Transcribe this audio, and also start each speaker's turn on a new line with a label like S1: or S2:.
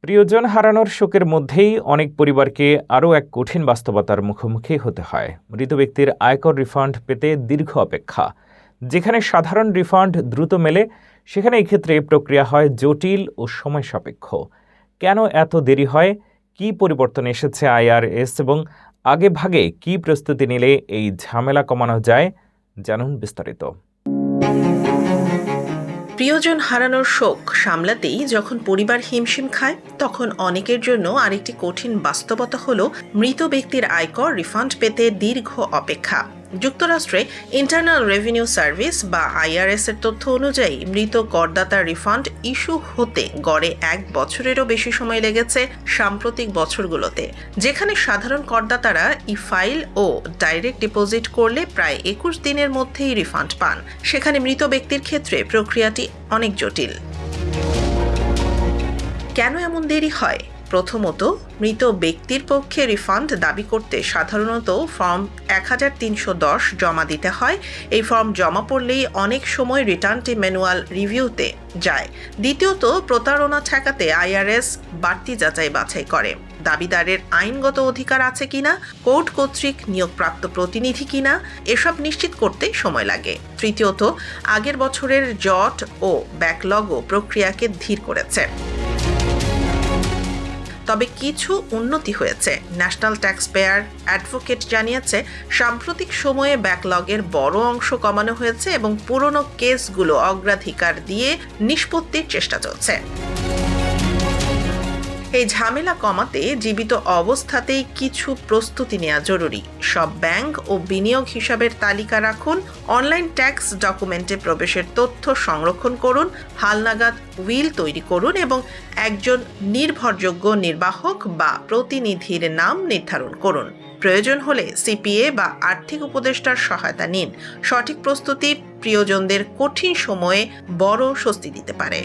S1: প্রিয়জন হারানোর শোকের মধ্যেই অনেক পরিবারকে আরও এক কঠিন বাস্তবতার মুখোমুখি হতে হয়। মৃত ব্যক্তির আয়কর রিফান্ড পেতে দীর্ঘ অপেক্ষা। যেখানে সাধারণ রিফান্ড দ্রুত মেলে, সেখানে এই ক্ষেত্রে প্রক্রিয়া হয় জটিল ও সময় সাপেক্ষ। কেন এত দেরি হয়, কী পরিবর্তন এসেছে আইআরএস এবং আগে ভাগে কী প্রস্তুতি নিলে এই ঝামেলা কমানো যায়, জানুন বিস্তারিত।
S2: প্রিয়জন হারানোর শোক সামলাতেই যখন পরিবার হিমশিম খায়, তখন অনেকের জন্য আরেকটি কঠিন বাস্তবতা হলো মৃত ব্যক্তির আয়কর রিফান্ড পেতে দীর্ঘ অপেক্ষা। যুক্তরাষ্ট্রে ইন্টারনাল রেভিনিউ সার্ভিস বা আইআরএস এর তথ্য অনুযায়ী মৃত করদাতার রিফান্ড ইস্যু হতে গড়ে 1 বছরেরও বেশি সময় লেগেছে সাম্প্রতিক বছরগুলোতে। যেখানে সাধারণ করদাতারা ফাইল ও ডাইরেক্ট ডিপোজিট করলে প্রায় 21 দিনের মধ্যেই রিফান্ড পান, সেখানে মৃত ব্যক্তির ক্ষেত্রে প্রক্রিয়াটি অনেক জটিল। কেন এমন দেরি হয়? প্রথমত, মৃত ব্যক্তির পক্ষে রিফান্ড দাবি করতে সাধারণত ফর্ম 1310 জমা দিতে হয়। এই ফর্ম জমা পড়লেই অনেক সময় রিটার্নটি ম্যানুয়াল রিভিউতে যায়। দ্বিতীয়ত, প্রতারণা ঠেকাতে আইআরএস বাড়তি যাচাই বাছাই করে। দাবিদারের আইনগত অধিকার আছে কিনা, কোর্ট কর্তৃক নিয়োগপ্রাপ্ত প্রতিনিধি কিনা, এসব নিশ্চিত করতে সময় লাগে। তৃতীয়ত, আগের বছরের জট ও ব্যাকলগও প্রক্রিয়াকে ধীর করেছে। তবে কিছু উন্নতি হয়েছে। ন্যাশনাল ট্যাক্স পেয়ার অ্যাডভোকেট জানিয়েছে, সাম্প্রতিক সময়ে ব্যাকলগের বড় অংশ কমানো হয়েছে এবং পুরনো কেসগুলো অগ্রাধিকার দিয়ে নিষ্পত্তির চেষ্টা চলছে। এই ঝামেলা কমাতে জীবিত অবস্থাতেই কিছু প্রস্তুতি নেওয়া জরুরি। সব ব্যাংক ও বিনিয়োগ হিসাবের তালিকা রাখুন, অনলাইন ট্যাক্স ডকুমেন্টে প্রবেশের তথ্য সংরক্ষণ করুন, হালনাগাদ উইল তৈরি করুন এবং একজন নির্ভরযোগ্য নির্বাহক বা প্রতিনিধির নাম নির্ধারণ করুন। প্রয়োজন হলে সিপিএ বা আর্থিক উপদেষ্টার সহায়তা নিন। সঠিক প্রস্তুতি প্রিয়জনদের কঠিন সময়ে বড় স্বস্তি দিতে পারে।